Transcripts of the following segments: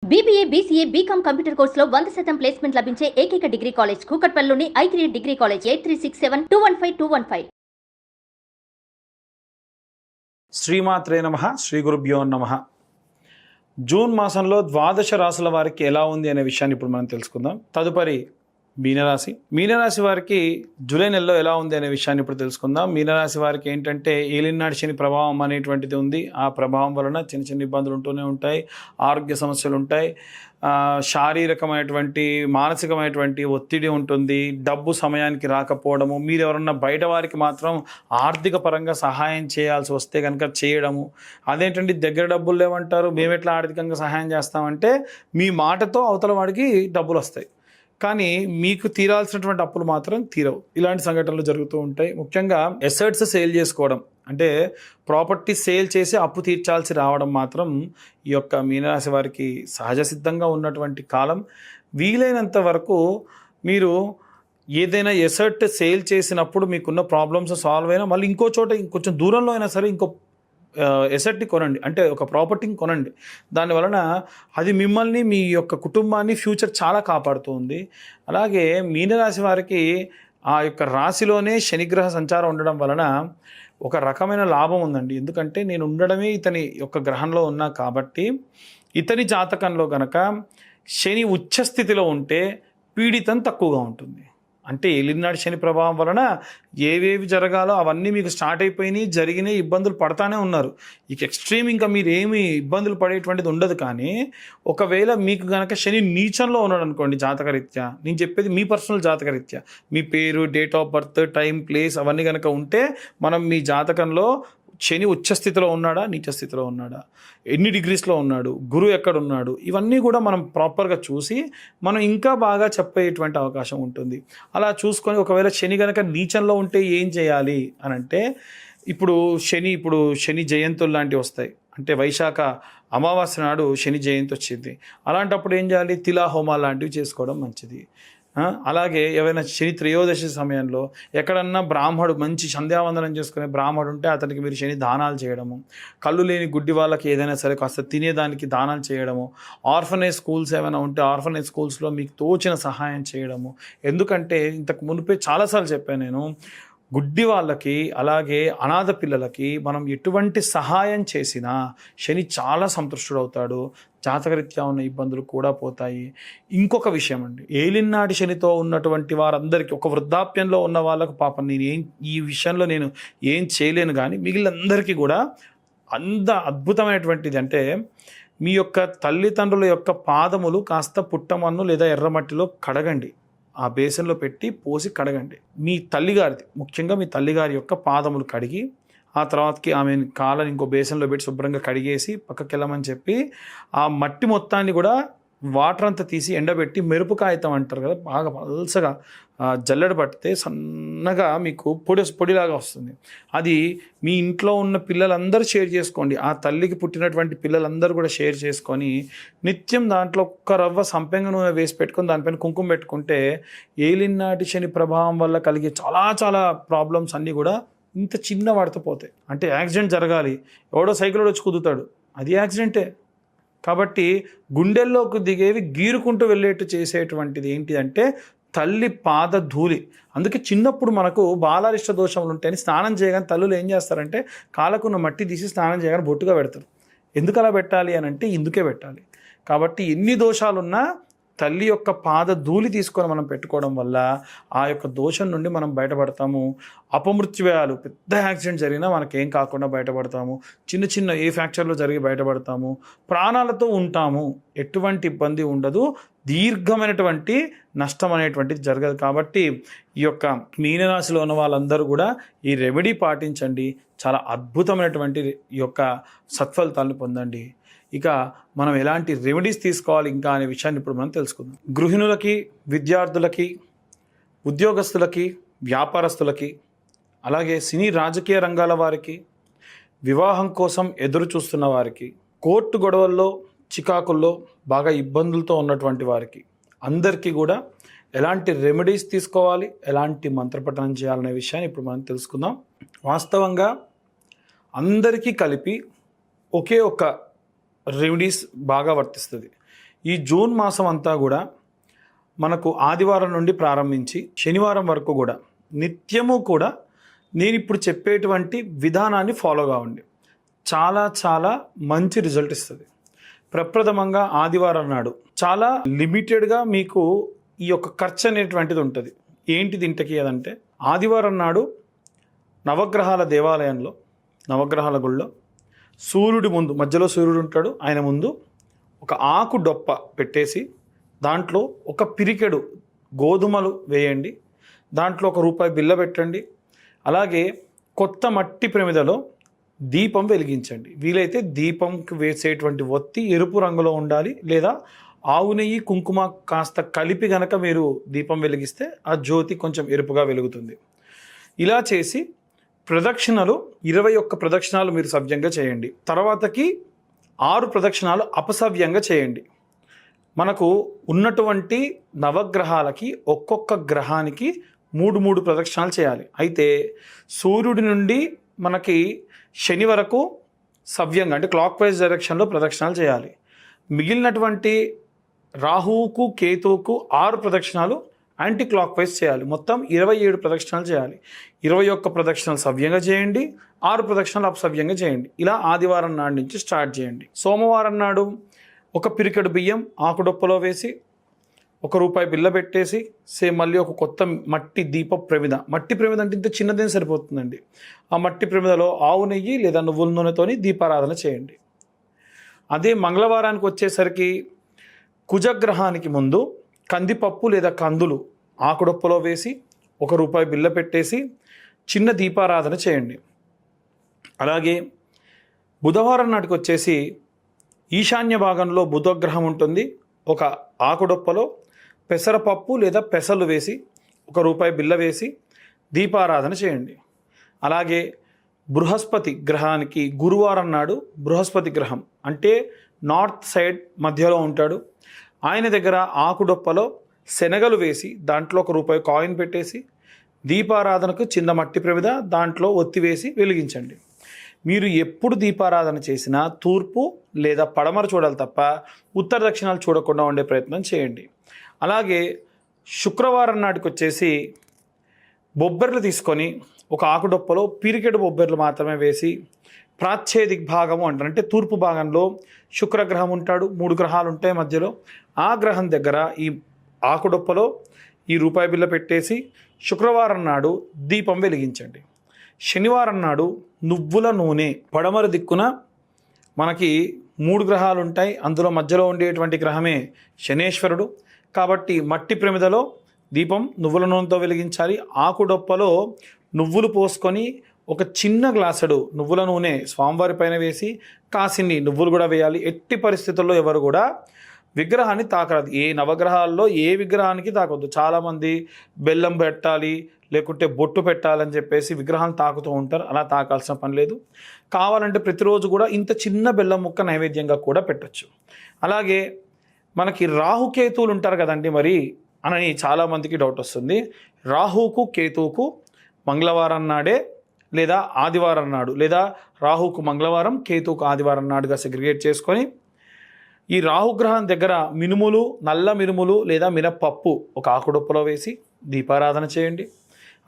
BBA, BCA, BCom computer కోర్సులో 100% placement లభించే ఏకైక డిగ్రీ కాలేజ్ కూకట్పల్లిలోని i3 డిగ్రీ కాలేజ్ 8367215215. శ్రీమాత్రే నమః. శ్రీ గురుభ్యో నమః. జూన్ మాసంలో ద్వాదశ రాశుల వారికి ఎలా ఉంది అనే విషయాన్ని ఇప్పుడు మనం తెలుసుకుందాం. తదుపరి మీనరాశి వారికి జూలై నెలలో ఎలా ఉంది అనే విషయాన్ని ఇప్పుడు తెలుసుకుందాం. మీనరాశి వారికి ఏంటంటే ఏలినాటి శని ప్రభావం అనేటువంటిది ఉంది. ఆ ప్రభావం వలన చిన్న చిన్న ఇబ్బందులు ఉంటూనే ఉంటాయి, ఆరోగ్య సమస్యలు ఉంటాయి, శారీరకమైనటువంటి మానసికమైనటువంటి ఒత్తిడి ఉంటుంది, డబ్బు సమయానికి రాకపోవడము, మీరు ఎవరన్నా బయట వారికి మాత్రం ఆర్థిక పరంగా సహాయం చేయాల్సి వస్తే కనుక చేయడము, అదేంటంటే దగ్గర డబ్బులు లేవంటారు, మేము ఎట్లా ఆర్థికంగా సహాయం చేస్తామంటే మీ మాటతో అవతల వాడికి డబ్బులు వస్తాయి, కానీ మీకు తీరాల్సినటువంటి అప్పులు మాత్రం తీరవు. ఇలాంటి సంఘటనలు జరుగుతూ ఉంటాయి. ముఖ్యంగా ఎసెట్స్ సేల్ చేసుకోవడం అంటే ప్రాపర్టీ సేల్ చేసి అప్పు తీర్చాల్సి రావడం మాత్రం ఈ యొక్క మీనరాశి వారికి సహజ సిద్ధంగా ఉన్నటువంటి కాలం. వీలైనంత వరకు మీరు ఏదైనా ఎసెట్ సేల్ చేసినప్పుడు మీకున్న ప్రాబ్లమ్స్ సాల్వ్ అయినా మళ్ళీ ఇంకో చోట ఇంకొంచెం దూరంలో అయినా సరే ఇంకో ఎసెట్ని కొనండి, అంటే ఒక ప్రాపర్టీని కొనండి. దానివలన అది మిమ్మల్ని, మీ యొక్క కుటుంబాన్ని ఫ్యూచర్ చాలా కాపాడుతుంది. అలాగే మీనరాశి వారికి ఆ యొక్క రాశిలోనే శనిగ్రహ సంచారం ఉండడం వలన ఒక రకమైన లాభం ఉందండి. ఎందుకంటే నేను ఉండడమే ఇతని యొక్క గ్రహంలో ఉన్నా కాబట్టి ఇతని జాతకంలో కనుక శని ఉచ్చస్థితిలో ఉంటే పీడితం తక్కువగా ఉంటుంది. అంటే ఏలినాటి శని ప్రభావం వలన ఏవేవి జరగాలో అవన్నీ మీకు స్టార్ట్ అయిపోయినాయి, జరిగినాయి, ఇబ్బందులు పడతానే ఉన్నారు. ఇక ఎక్స్ట్రీమ్ ఇంకా మీరు ఏమి ఇబ్బందులు పడేటువంటిది ఉండదు. కానీ ఒకవేళ మీకు కనుక శని నీచంలో ఉన్నాడు అనుకోండి జాతకరీత్యా, నేను చెప్పేది మీ పర్సనల్ జాతకరీత్యా, మీ పేరు, date of birth, time, place అవన్నీ కనుక ఉంటే మనం మీ జాతకంలో శని ఉచ్చస్థితిలో ఉన్నాడా, నీచ స్థితిలో ఉన్నాడా, ఎన్ని డిగ్రీస్లో ఉన్నాడు, గురువు ఎక్కడున్నాడు, ఇవన్నీ కూడా మనం ప్రాపర్గా చూసి మనం ఇంకా బాగా చెప్పేటువంటి అవకాశం ఉంటుంది. అలా చూసుకొని ఒకవేళ శని కనుక నీచంలో ఉంటే ఏం చేయాలి అని అంటే ఇప్పుడు శని జయంతులు లాంటివి వస్తాయి. అంటే వైశాఖ అమావాస్య నాడు శని జయంతి వచ్చింది. అలాంటప్పుడు ఏం చేయాలి, తిలా హోమాలు లాంటివి చేసుకోవడం మంచిది. అలాగే ఏవైనా శని త్రయోదశి సమయంలో ఎక్కడన్నా బ్రాహ్మడు మంచి సంధ్యావందనం చేసుకునే బ్రాహ్మడు ఉంటే అతనికి మీరు శని దానాలు చేయడము, కళ్ళు లేని గుడ్డి వాళ్ళకి ఏదైనా సరే కాస్త తినేదానికి దానాలు చేయడము, ఆర్ఫనేజ్ స్కూల్స్ ఏమైనా ఉంటే ఆర్ఫనేజ్ స్కూల్స్లో మీకు తోచిన సహాయం చేయడము. ఎందుకంటే ఇంతకు మునిపే చాలాసార్లు చెప్పాను నేను, గుడ్డి వాళ్ళకి అలాగే అనాథ పిల్లలకి మనం ఎటువంటి సహాయం చేసినా శని చాలా సంతృష్టుడవుతాడు, జాతకరీత్యా ఉన్న ఇబ్బందులు కూడా పోతాయి. ఇంకొక విషయం అండి, ఏలినాటి శనితో ఉన్నటువంటి వారందరికీ, ఒక వృద్ధాప్యంలో ఉన్న వాళ్ళకు పాపం ఈ విషయంలో నేను ఏం చేయలేను, కానీ మిగిలినందరికీ కూడా అంత అద్భుతమైనటువంటిది అంటే మీ యొక్క తల్లిదండ్రుల యొక్క పాదములు కాస్త పుట్టమన్ను లేదా ఎర్రమట్టిలో కడగండి, ఆ బేసన్లో పెట్టి పోసి కడగండి. మీ తల్లిగారిది, ముఖ్యంగా మీ తల్లిగారి యొక్క పాదములు కడిగి ఆ తర్వాతకి ఆమె కాళ్ళని ఇంకో బేసన్లో పెట్టి శుభ్రంగా కడిగేసి పక్కకి వెళ్ళమని చెప్పి ఆ మట్టి మొత్తాన్ని కూడా వాటర్ అంతా తీసి ఎండబెట్టి మెరుపు కాగితం అంటారు కదా, బాగా పల్సగా జల్లెడ పడితే సన్నగా మీకు పొడిలాగా వస్తుంది. అది మీ ఇంట్లో ఉన్న పిల్లలందరూ షేర్ చేసుకోండి, ఆ తల్లికి పుట్టినటువంటి పిల్లలందరూ కూడా షేర్ చేసుకొని నిత్యం దాంట్లో ఒక్క రవ్వ సంపెంగ నూనె వేసి పెట్టుకొని దానిపైన కుంకుమ పెట్టుకుంటే ఏలినాటి శని ప్రభావం వల్ల కలిగే చాలా చాలా ప్రాబ్లమ్స్ అన్నీ కూడా ఇంత చిన్న వాడితో పోతాయి. అంటే యాక్సిడెంట్ జరగాలి, ఎవడో సైకిల్ వచ్చి కుదుతాడు, అది యాక్సిడెంటే. కాబట్టి గుండెల్లోకి దిగేవి గీరుకుంటూ వెళ్ళేట్టు చేసేటువంటిది ఏంటి అంటే తల్లి పాద ధూళి. అందుకే చిన్నప్పుడు మనకు బాలారిష్ట దోషములు ఉంటాయని స్నానం చేయగానే తల్లులు ఏం చేస్తారంటే కాళ్ళకున్న మట్టి తీసి స్నానం చేయగానే బొట్టుగా పెడతారు. ఎందుకు అలా పెట్టాలి అని అంటే ఇందుకే పెట్టాలి. కాబట్టి ఎన్ని దోషాలున్నా తల్లి యొక్క పాద ధూళి తీసుకొని మనం పెట్టుకోవడం వల్ల ఆ యొక్క దోషం నుండి మనం బయటపడతాము. అపమృత్యువ్యాలు, పెద్ద యాక్సిడెంట్ జరిగినా మనకేం కాకుండా బయటపడతాము, చిన్న చిన్న ఏ ఫ్రాక్చర్లో జరిగి బయటపడతాము, ప్రాణాలతో ఉంటాము, ఎటువంటి ఇబ్బంది ఉండదు, దీర్ఘమైనటువంటి నష్టం అనేటువంటిది జరగదు. కాబట్టి ఈ యొక్క మీనరాశిలో ఉన్న వాళ్ళందరూ కూడా ఈ రెమెడీ పాటించండి, చాలా అద్భుతమైనటువంటి ఈ యొక్క సత్ఫలితాలను పొందండి. ఇక మనం ఎలాంటి రెమెడీస్ తీసుకోవాలి ఇంకా అనే విషయాన్ని ఇప్పుడు మనం తెలుసుకుందాం. గృహిణులకి, విద్యార్థులకి, ఉద్యోగస్తులకి, వ్యాపారస్తులకి, అలాగే సినీ రాజకీయ రంగాల వారికి, వివాహం కోసం ఎదురు చూస్తున్న వారికి, కోర్టు గొడవల్లో చికాకుల్లో బాగా ఇబ్బందులతో ఉన్నటువంటి వారికి అందరికీ కూడా ఎలాంటి రెమెడీస్ తీసుకోవాలి, ఎలాంటి మంత్రపఠనం చేయాలనే విషయాన్ని ఇప్పుడు మనం తెలుసుకుందాం. వాస్తవంగా అందరికీ కలిపి ఒకే ఒక రెమెడీస్ బాగా వర్తిస్తుంది. ఈ జూన్ మాసం అంతా కూడా మనకు ఆదివారం నుండి ప్రారంభించి శనివారం వరకు కూడా నిత్యము కూడా నేను ఇప్పుడు చెప్పేటువంటి విధానాన్ని ఫాలో కావండి. చాలా చాలా మంచి రిజల్ట్ ఇస్తుంది. ప్రప్రథమంగా ఆదివారం నాడు చాలా లిమిటెడ్గా మీకు ఈ యొక్క ఖర్చు అనేటువంటిది ఉంటుంది. ఏంటిది ఇంతకీ అదంటే, ఆదివారం నాడు నవగ్రహాల దేవాలయంలో, నవగ్రహాల గుళ్ళో సూర్యుడి ముందు, మధ్యలో సూర్యుడు ఉంటాడు, ఆయన ముందు ఒక ఆకు డొప్ప పెట్టేసి దాంట్లో ఒక పిరికెడు గోధుమలు వేయండి. దాంట్లో ₹1 బిల్ల పెట్టండి. అలాగే కొత్త మట్టి ప్రమిదలో దీపం వెలిగించండి. వీలైతే దీపంకి వేసేటువంటి ఒత్తి ఎరుపు రంగులో ఉండాలి, లేదా ఆవు నెయ్యి కుంకుమ కాస్త కలిపి గనక మీరు దీపం వెలిగిస్తే ఆ జ్యోతి కొంచెం ఎరుపుగా వెలుగుతుంది. ఇలా చేసి ప్రదక్షిణలు 21 ప్రదక్షిణాలు మీరు సవ్యంగా చేయండి. తర్వాతకి 6 ప్రదక్షిణాలు అపసవ్యంగా చేయండి. మనకు ఉన్నటువంటి నవగ్రహాలకి ఒక్కొక్క గ్రహానికి 3 ప్రదక్షిణాలు చేయాలి. అయితే సూర్యుడి నుండి మనకి శని వరకు సవ్యంగా అంటే క్లాక్ వైజ్ డైరెక్షన్లో ప్రదక్షిణాలు చేయాలి. మిగిలినటువంటి రాహువుకు కేతువుకు 6 ప్రదక్షిణాలు యాంటీ క్లాక్ వైజ్ చేయాలి. మొత్తం 27 ప్రదక్షిణాలు చేయాలి. 21 ప్రదక్షిణాలు సవ్యంగా చేయండి, 6 ప్రదక్షిణాలు అపసవ్యంగా చేయండి. ఇలా ఆదివారం నాడు నుంచి స్టార్ట్ చేయండి. సోమవారం నాడు ఒక పిరికెడు బియ్యం ఆకుడొప్పలో వేసి ₹1 బిల్ల పెట్టేసి మళ్ళీ ఒక కొత్త మట్టి దీప ప్రమిద, మట్టి ప్రమిద అంటే ఇంత చిన్నదేం సరిపోతుందండి. ఆ మట్టి ప్రమిదలో ఆవు నెయ్యి లేదా నువ్వుల నూనెతోని దీపారాధన చేయండి. అదే మంగళవారానికి వచ్చేసరికి కుజగ్రహానికి ముందు కందిపప్పు లేదా కందులు ఆకుడొప్పలో వేసి ₹1 బిల్ల పెట్టేసి చిన్న దీపారాధన చేయండి. అలాగే బుధవారం నాటికి వచ్చేసి ఈశాన్య భాగంలో బుధగ్రహం ఉంటుంది. ఒక ఆకుడొప్పలో పెసరపప్పు లేదా పెసలు వేసి ₹1 బిల్ల వేసి దీపారాధన చేయండి. అలాగే బృహస్పతి గ్రహానికి గురువారం నాడు బృహస్పతి గ్రహం అంటే నార్త్ సైడ్ మధ్యలో ఉంటాడు. ఆయన దగ్గర ఆకుడొప్పలో శనగలు వేసి దాంట్లో ₹1 కాయిన్ పెట్టేసి దీపారాధనకు చిన్న మట్టి ప్రమిద దాంట్లో ఒత్తి వేసి వెలిగించండి. మీరు ఎప్పుడు దీపారాధన చేసినా తూర్పు లేదా పడమర చూడాలి తప్ప ఉత్తర దక్షిణాలు చూడకుండా ఉండే ప్రయత్నం చేయండి. అలాగే శుక్రవారం నాటికి వచ్చేసి బొబ్బర్లు తీసుకొని ఒక ఆకుడొప్పలో పిరికెడు బొబ్బర్లు మాత్రమే వేసి ప్రాచ్య దిగ్భాగము అంటారు, అంటే తూర్పు భాగంలో శుక్రగ్రహం ఉంటాడు, 3 గ్రహాలు ఉంటాయి మధ్యలో. ఆ గ్రహం దగ్గర ఈ ఆకుడొప్పలో ఈ ₹1 బిల్ల పెట్టేసి శుక్రవారం నాడు దీపం వెలిగించండి. శనివారం నాడు నువ్వుల నూనె, పడమర దిక్కున మనకి 3 గ్రహాలు ఉంటాయి, అందులో మధ్యలో ఉండేటువంటి గ్రహమే శనేశ్వరుడు. కాబట్టి మట్టి ప్రమిదలో దీపం నువ్వుల నూనెతో వెలిగించాలి. ఆకుడొప్పలో నువ్వులు పోసుకొని ఒక చిన్న గ్లాసుడు నువ్వుల నూనె స్వామివారి పైన వేసి కాసిన్ని నువ్వులు కూడా వేయాలి. ఎట్టి పరిస్థితుల్లో ఎవరు కూడా విగ్రహాన్ని తాకరాదు. ఏ నవగ్రహాల్లో ఏ విగ్రహానికి తాకొద్దు. చాలామంది బెల్లం పెట్టాలి లేకుంటే బొట్టు పెట్టాలని చెప్పేసి విగ్రహాన్ని తాకుతూ ఉంటారు. అలా తాకాల్సిన పని లేదు. కావాలంటే ప్రతిరోజు కూడా ఇంత చిన్న బెల్లం ముక్క నైవేద్యంగా కూడా పెట్టచ్చు. అలాగే మనకి రాహుకేతువులు ఉంటారు కదండి మరి అని చాలామందికి డౌట్ వస్తుంది. రాహుకు కేతువుకు మంగళవారం నాడే లేదా ఆదివారం నాడు, లేదా రాహుకు మంగళవారం కేతువుకు ఆదివారం నాడుగా సెగ్రిగేట్ చేసుకొని ఈ రాహుగ్రహం దగ్గర మినుములు, నల్ల మినుములు లేదా మినప్పప్పు ఒక ఆకుడొప్పలో వేసి దీపారాధన చేయండి.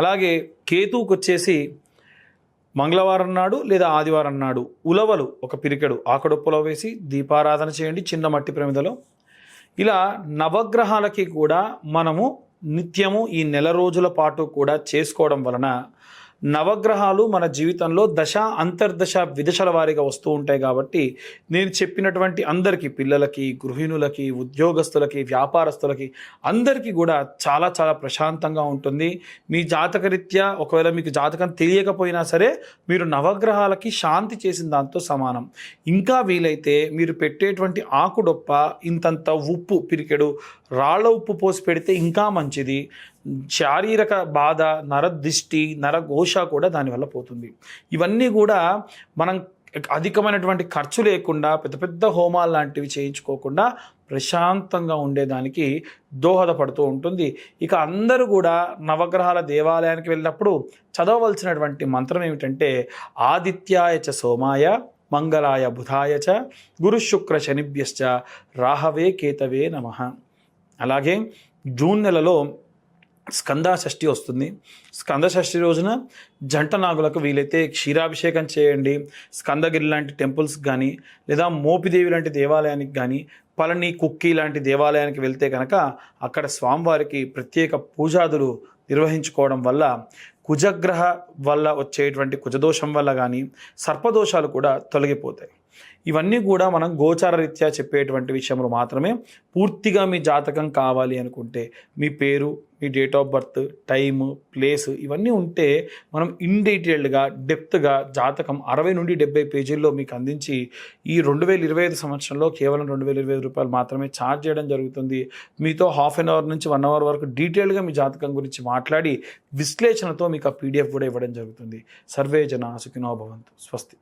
అలాగే కేతువుకు వచ్చేసి మంగళవారం నాడు లేదా ఆదివారం నాడు ఉలవలు ఒక పిరికెడు ఆకుడొప్పలో వేసి దీపారాధన చేయండి చిన్న మట్టి ప్రమిదలో. ఇలా నవగ్రహాలకి కూడా మనము నిత్యము ఈ నెల రోజుల పాటు కూడా చేసుకోవడం వలన నవగ్రహాలు మన జీవితంలో దశ అంతర్దశ విదశల వారీగా వస్తూ ఉంటాయి. కాబట్టి నేను చెప్పినటువంటి అందరికీ, పిల్లలకి, గృహిణులకి, ఉద్యోగస్తులకి, వ్యాపారస్తులకి అందరికీ కూడా చాలా చాలా ప్రశాంతంగా ఉంటుంది. మీ జాతకరీత్యా ఒకవేళ మీకు జాతకం తెలియకపోయినా సరే మీరు నవగ్రహాలకి శాంతి చేసిన దాంతో సమానం. ఇంకా వీలైతే మీరు పెట్టేటువంటి ఆకుడొప్ప ఇంతంత ఉప్పు, పిరికెడు రాళ్ళ ఉప్పు పోసి పెడితే ఇంకా మంచిది. శారీరక బాధ, నరదిష్టి, నరఘోష కూడా దానివల్ల పోతుంది. ఇవన్నీ కూడా మనం అధికమైనటువంటి ఖర్చు లేకుండా పెద్ద పెద్ద హోమాలు లాంటివి చేయించుకోకుండా ప్రశాంతంగా ఉండేదానికి దోహదపడుతూ ఉంటుంది. ఇక అందరూ కూడా నవగ్రహాల దేవాలయానికి వెళ్ళినప్పుడు చదవవలసినటువంటి మంత్రం ఏమిటంటే ఆదిత్యాయ చ సోమాయ మంగళాయ బుధాయ చ గురుశుక్ర శనిభ్యశ్చ రాహవే కేతవే నమః. అలాగే జూన్ నెలలో స్కందాషష్ఠి వస్తుంది. స్కందషష్ఠి రోజున జంట నాగులకు వీలైతే క్షీరాభిషేకం చేయండి. స్కందగిరి లాంటి టెంపుల్స్ కానీ లేదా మోపిదేవి లాంటి దేవాలయానికి కానీ పళని కుక్కి లాంటి దేవాలయానికి వెళ్తే కనుక అక్కడ స్వామివారికి ప్రత్యేక పూజాదులు నిర్వహించుకోవడం వల్ల కుజగ్రహ వల్ల వచ్చేటువంటి కుజదోషం వల్ల కానీ సర్పదోషాలు కూడా తొలగిపోతాయి. ఇవన్నీ కూడా మనం గోచార రీత్యా చెప్పేటువంటి విషయంలో మాత్రమే. పూర్తిగా మీ జాతకం కావాలి అనుకుంటే మీ పేరు, మీ date of birth, time, place ఇవన్నీ ఉంటే మనం ఇన్ డీటెయిల్డ్గా డెప్త్గా జాతకం 60 నుండి 70 పేజీల్లో మీకు అందించి ఈ 2025 సంవత్సరంలో కేవలం 2025 రూపాయలు మాత్రమే ఛార్జ్ చేయడం జరుగుతుంది. మీతో హాఫ్ అన్ అవర్ నుంచి 1 అవర్ వరకు డీటెయిల్డ్గా మీ జాతకం గురించి మాట్లాడి విశ్లేషణతో మీకు ఆ PDF కూడా ఇవ్వడం జరుగుతుంది. సర్వే జనా సుఖినో భవంతు. స్వస్తి.